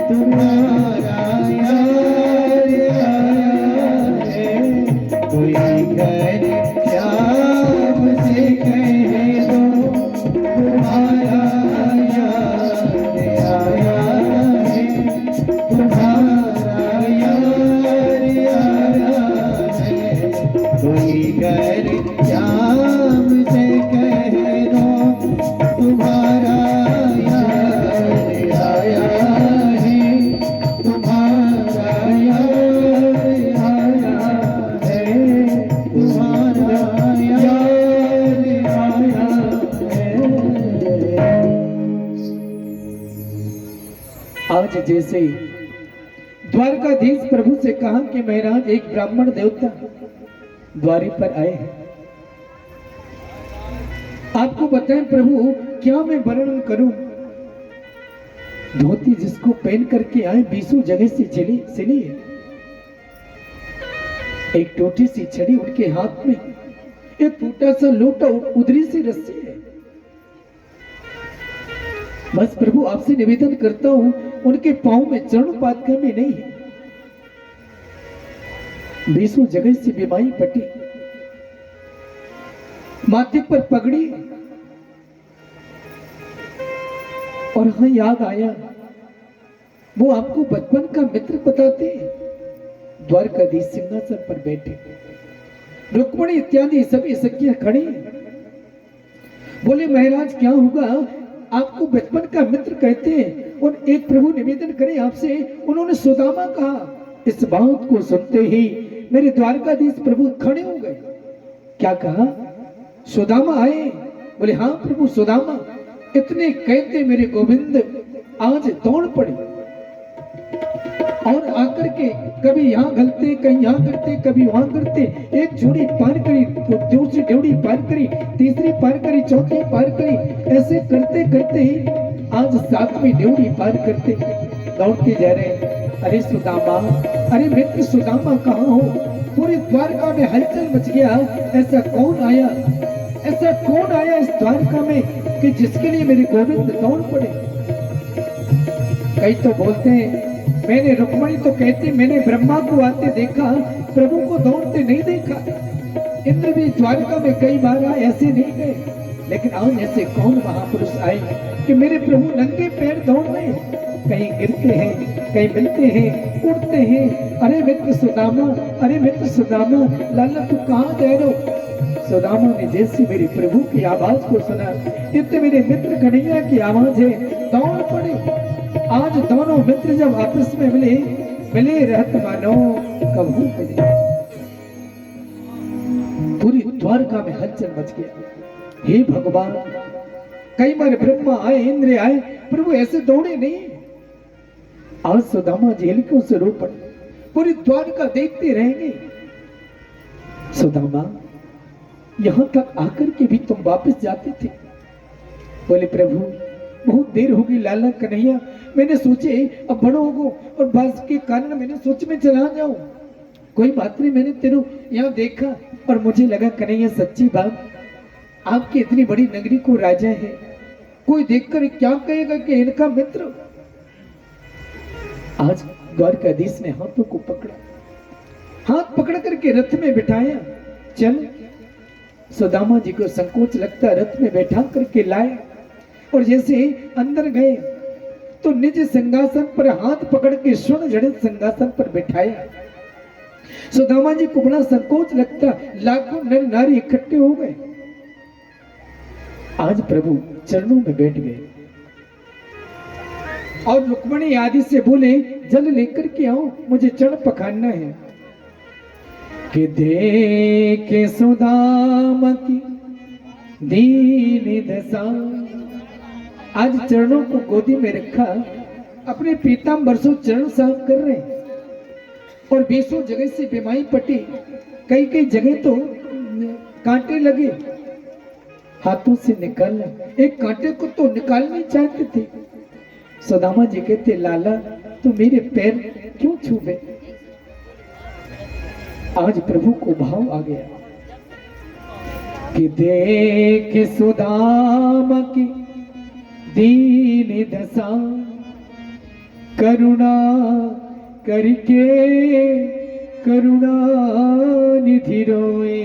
तुम्हारा यार आया है, कोई घर शाम से कह दो तुम्हारा यार आया है, तुम्हारा यार आया है, कोई घर शाम से कह दो तुम्हारा आज जैसे द्वारकाधीश प्रभु से कहा कि महाराज एक ब्राह्मण देवता द्वारे पर आए हैं, आपको बताएं प्रभु क्या मैं वर्णन करूं, धोती जिसको पहन करके आए 20 जगह से चली सिली है, एक टोटी सी छड़ी उनके हाथ में, एक टूटा सा लोटा उधरी सी रस्सी है, बस प्रभु आपसे निवेदन करता हूं उनके पांव में चरण पात करने नहीं है, 20 जगह से बीमारी पटी, माथे पर पगड़ी, और हाँ याद आया वो आपको बचपन का मित्र बताते, द्वारकाधीश सिंहासन पर बैठे, रुक्मणी इत्यादि सभी सखियां खड़ी, बोले महाराज क्या होगा, आपको बचपन का मित्र कहते हैं, और एक प्रभु निवेदन करें आपसे, उन्होंने सुदामा कहा। इस बात को सुनते ही मेरे द्वारकाधीश प्रभु खड़े हो गए। क्या कहा? सुदामा आए? बोले हाँ प्रभु सुदामा। इतने कहते मेरे गोविंद आज दौड़ पड़े। और आकर के कभी यहाँ गलते, कहीं यहाँ करते, कभी वहां करते। एक जोड़ी पार करी तो दूसरी जोड़ी पार करी, तीसरी पार करी, चौथी पार करी। ऐसे करते करते ही आज सातवीं ड्योढ़ी पार करते दौड़ते जा रहे। अरे सुदामा, अरे मित्र सुदामा कहाँ हो? पूरी द्वारका में हलचल मच गया। ऐसा कौन आया, ऐसा कौन आया इस द्वारका में कि जिसके लिए मेरे गोविंद दौड़ पड़े? कई तो बोलते हैं मैंने, रुक्मणी तो कहती मैंने ब्रह्मा को आते देखा, प्रभु को दौड़ते नहीं देखा। इंद्र भी द्वारका में कई बार आए, ऐसे नहीं गए। लेकिन आज ऐसे कौन महापुरुष आए कि मेरे प्रभु नंगे पैर दौड़ रहे? कहीं गिरते हैं, कहीं मिलते हैं, उड़ते हैं। अरे मित्र सुदामा, अरे मित्र सुदामा, लाला तू कहाँ जा रहे हो? सुदामा ने जैसे मेरे प्रभु की आवाज को सुना, इतने मेरे मित्र कन्हैया की आवाज है, दौड़ पड़े। आज दोनों मित्र जब आपस में मिले रहत मानो कबू मिले। पूरी द्वारका में हलचल मच गया। हे भगवान, कई बार ब्रह्मा आए, इंद्र आए, प्रभु ऐसे दौड़े नहीं। आज सुदामा झेलकों से रो पड़े। पूरी द्वारका देखते रहेंगे। सुदामा, यहां तक आकर के भी तुम वापस जाते थे? बोले प्रभु बहुत देर होगी लाला कन्हैया, मैंने सोचे अब बड़ो होगो और बस के कारण मैंने सोच में चला जाऊं। कोई बात नहीं, मैंने तेरे यहाँ देखा और मुझे लगा कन्हैया सच्ची बात, आपकी इतनी बड़ी नगरी को राजा है, कोई देखकर क्या कहेगा कि इनका मित्र। आज द्वारकाधीश ने हाथों को पकड़ा, हाथ पकड़ करके रथ में बिठाया। चल, सुदामा जी को संकोच लगता, रथ में बैठा करके लाए और जैसे अंदर गए तो निज सिंहासन पर हाथ पकड़ के स्वर्ण जड़ित सिंहासन पर बिठाया। सुदामा जी को बड़ा संकोच लगता, लाखों नर नारी इकट्ठे हो गए। आज प्रभु चरणों में बैठ गए और रुक्मणी आदि से बोले जल लेकर के आओ, मुझे चरण पखानना है। कि देखे सुदामा की दीन दशा, आज चरणों को गोदी में रखा, अपने पीताम्बर से चरण साफ कर रहे और 20 जगह से बीमारी पटी, कई कई जगह तो कांटे लगे, हाथों से निकालना, एक कांटे को तो निकाल नहीं चाहते थे। सुदामा जी कहते लाला तू मेरे पैर क्यों छूबे? आज प्रभु को भाव आ गया कि देख सुदामा की दीन दशा, करुणा करके करुणा निधि रोए,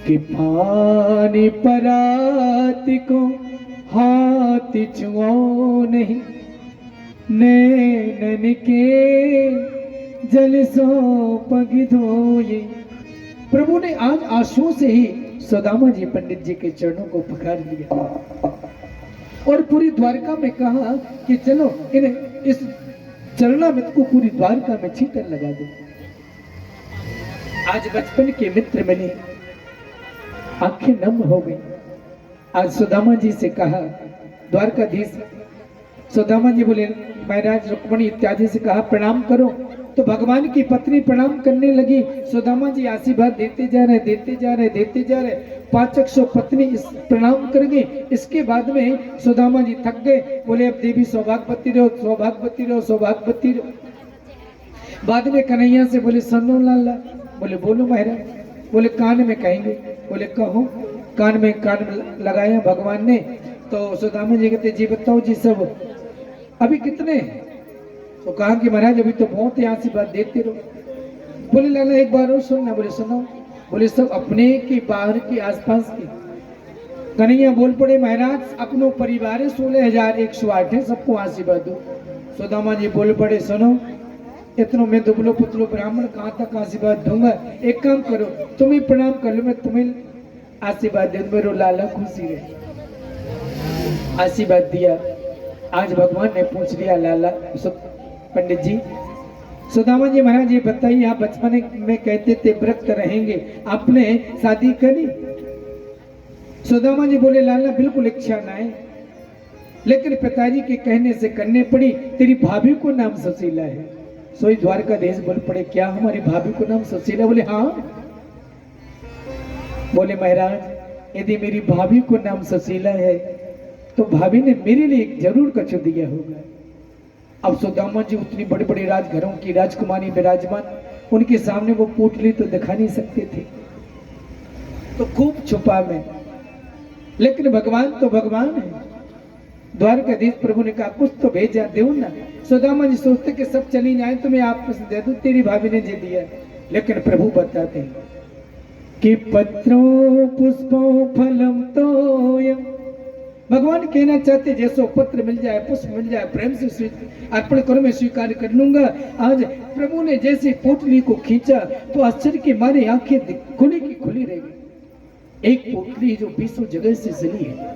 कि पानी परात को हाथ छुओ नहीं, नैनन के जल सो पग धोए। प्रभु ने आज आंसुओं से ही सुदामा जी पंडित जी के चरणों को पकड़ लिया और पूरी द्वारका में कहा कि चलो इस चरणामृत को पूरी द्वारका में छींटर लगा दो। आज बचपन के मित्र मिले, आंखें नम हो गई। आज सुदामा जी से कहा, द्वारकाधीश सुदामा जी बोले महाराज रुक्मणी इत्यादि से कहा प्रणाम करो, तो भगवान की पत्नी प्रणाम करने लगी। सुदामा जी आशीर्वाद देते जा रहे, देते जा रहे, देते जा रहे। 500 पत्नी इस प्रणाम कर गई। इसके बाद में सुदामा जी थक गए, बोले अब देवी सौभाग्यवती रहो, सौभाग्यवती रहो, सौभाग्यवती रहो। बाद में कन्हैया से बोले सुनो लाला, बोले बोलो महाराज, बोले कान में कहेंगे, बोले कहो। कान में लगाया भगवान ने, तो सुदामा जी कहते जी बताओ जी सब अभी कितने? तो कहा कि महाराज अभी तो बहुत ही आशीर्वाद देते रहो। बोले लाला एक बार और सुनना, बोले सुनो। बोले सब अपने की बाहर की आसपास की। कन्हैया बोल पड़े महाराज अपनो परिवार 16,108 है, सबको आशीर्वाद दो। सुदामा जी बोल पड़े सुनो, इतनों में दुबलो पुतलो ब्राह्मण कहाँ तक आशीर्वाद दूंगा, एक काम करो तुम ही प्रणाम कर लो, मैं तुम्हें आशीर्वाद दे दूं। मेरे लाला खुशी रहे, आशीर्वाद दिया। आज भगवान ने पूछ लिया लाला पंडित जी, सुदामा जी महाराज ये बताइए आप बचपन में कहते थे व्रत रहेंगे, आपने शादी करी? सुदामा जी बोले लाला बिल्कुल इच्छा ना है, लेकिन पिताजी के कहने से करने पड़ी। तेरी भाभी को नाम सुशीला है। सोई द्वारकाधीश बोल पड़े, क्या हमारी भाभी को नाम सुशीला? बोले हाँ। बोले महाराज, यदि मेरी भाभी को नाम सुशीला है तो भाभी ने मेरे लिए जरूर कछु दिया होगा। अब सुदामा जी उतनी बड़ी बड़ी राजघरों की राजकुमारी विराजमान, उनके सामने वो पोटली तो दिखा नहीं सकते थे, तो खूब छुपा में। लेकिन भगवान तो भगवान है। द्वारकाधीश प्रभु ने कहा कुछ तो भेजा दो ना। सुदामा जी सोचते कि सब चली जाए तो मैं आपको दे दूं, तेरी भाभी ने जे दिया। लेकिन प्रभु बताते हैं कि पत्रों पुष्पों फलम तोयम। भगवान कहना चाहते जैसो पत्र मिल जाए, पुष्प मिल जाए, प्रेम से अर्पण करो, मैं स्वीकार कर लूंगा। आज प्रभु ने जैसे पोटली को खींचा तो आश्चर्य के मारे आंखें खुली की खुली रह गई। एक पोटली जो 20 जगह से जली है,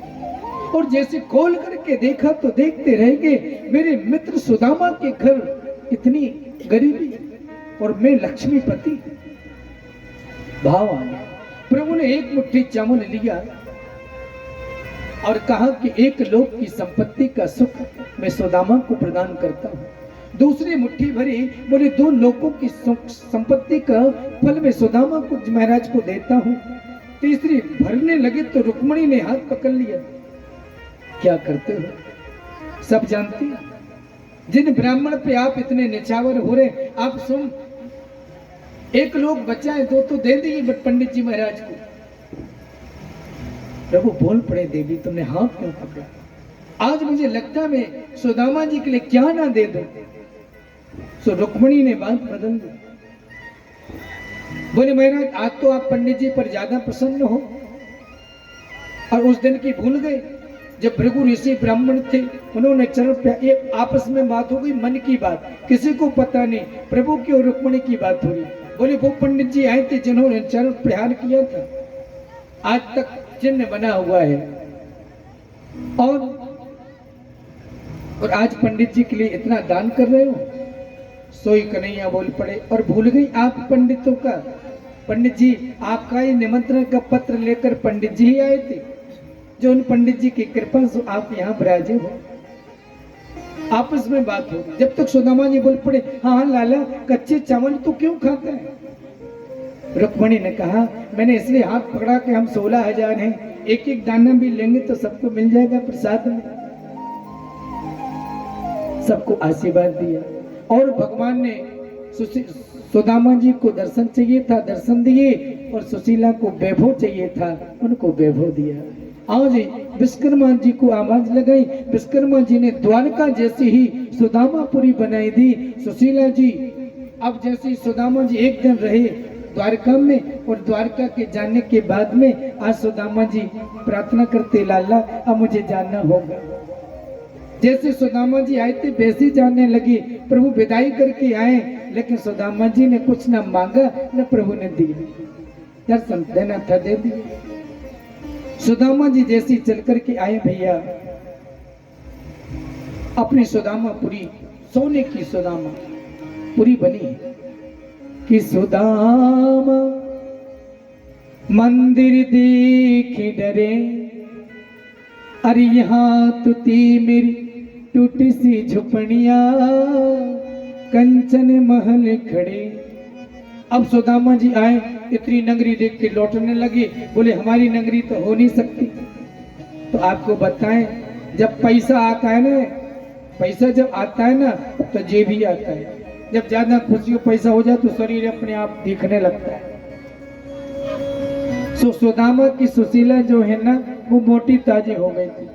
और जैसे खोल करके देखा तो देखते रह गए मेरे मित्र सुदामा के घर इतनी गरीबी और मैं लक्ष्मीपति। भाव आया। प्रभु ने एक मुट्ठी चावल लिया और कहा कि एक लोक की संपत्ति का सुख मैं सुदामा को प्रदान करता हूं। दूसरी मुट्ठी भरी, बोले 2 लोकों की संपत्ति का फल मैं सुदामा को महाराज को देता हूं। तीसरी भरने लगे तो रुक्मणी ने हाथ पकड़ लिया। क्या करते हो? सब जानती हैं। जिन ब्राह्मण पे आप इतने निछावर हो रहे, आप सुन, एक लोग बचाए 2 तो दे दिए पंडित जी महाराज को। प्रभु बोल पड़े, देवी तुमने हाथ क्यों पकड़ा? आज मुझे लगता मैं सुदामा जी के लिए क्या ना दे दो। सो रुक्मणी ने बात बदल दी। बोले महाराज, आज तो आप पंडित जी पर ज्यादा प्रसन्न हो और उस दिन की भूल गए जब भृगु ऋषि ब्राह्मण थे, उन्होंने चरण, ये आपस में बात हो गई, मन की बात, किसी को पता नहीं, प्रभु की और रुक्मणी की बात हो रही। बोले वो पंडित जी आए थे जिन्होंने चरण प्रहार किया था, आज तक चिन्ह बना हुआ है, और आज पंडित जी के लिए इतना दान कर रहे हो। सोई कन्हैया बोल पड़े, और भूल गई आप पंडितों का। पंडित जी आपका ये निमंत्रण का पत्र लेकर पंडित जी ही आए थे, जो उन पंडित जी की कृपा से आप यहाँ विराजे हो। आपस में बात हो, जब तक सुदामा जी बोल पड़े, हाँ हाँ लाला, कच्चे चावल तो क्यों खाता है? रुक्मणी ने कहा, मैंने इसलिए हाथ पकड़ा कि हम 16,000 हैं, एक एक दाना भी लेंगे तो सबको मिल जाएगा प्रसाद में। सबको आशीर्वाद दिया, और भगवान ने सुदामा जी को दर्शन चाहिए था, दर्शन दिए, और सुशीला को वैभव चाहिए था, उनको वैभव दिया। आज विश्वकर्मा जी को आवाज लगाई, विश्वकर्मा जी ने द्वारका जैसी ही सुदामापुरी बनाई दी। सुशीला जी अब जैसे सुदामा जी एक दिन रहे द्वारका में, और द्वारका के जाने के बाद में आज सुदामा जी प्रार्थना करते, लाला अब मुझे जानना होगा। जैसे सुदामा जी आए थे वैसे जानने लगी। प्रभु विदाई करके आए, लेकिन सुदामा जी ने कुछ ना मांगा न प्रभु ने दी। दर्शन देना था दे दिया। सुदामा जी जैसी चल करके आए भैया, अपनी सुदामापुरी, सोने की सुदामापुरी बनी कि सुदामा मंदिर देखी डरे, अरे यहाँ तो थी मेरी टूटी सी झुपड़िया, कंचन महल खड़े। अब सुदामा जी आए, इतनी नगरी देख के लौटने लगे। बोले हमारी नगरी तो हो नहीं सकती। तो आपको बताएं, जब पैसा आता है ना, पैसा जब आता है ना तो जे भी आता है। जब ज्यादा खुशी पैसा हो जाए तो शरीर अपने आप दिखने लगता है। सुदामा की सुशीला जो है ना, वो मोटी ताजी हो गई थी,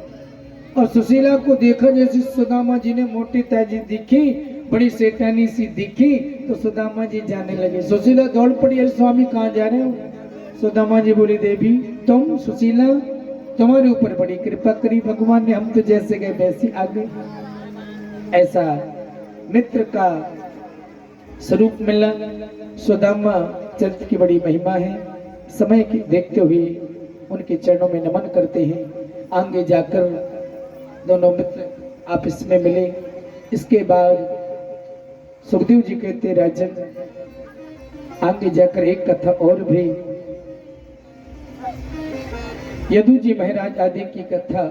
और सुशीला को देखा जैसे सुदामा जी ने मोटी ताजी दिखी, बड़ी शैतानी सी दिखी, तो सुदामा जी जाने लगे। सुशीला दौड़ पड़ी, अरे स्वामी कहाँ जा रहे हो? सुदामा जी बोली, देवी तुम सुशीला, तुम्हारे ऊपर बड़ी कृपा करी भगवान ने, हम तो जैसे गए वैसे आ गए। ऐसा मित्र का स्वरूप मिला। सुदामा चरित्र की बड़ी महिमा है। समय की देखते हुए उनके चरणों में नमन करते हैं। आगे जाकर दोनों मित्र आपस में मिले। इसके बाद सुखदेव जी कहते, राजन आगे जाकर एक कथा और भी, यदु जी महाराज आदि की कथा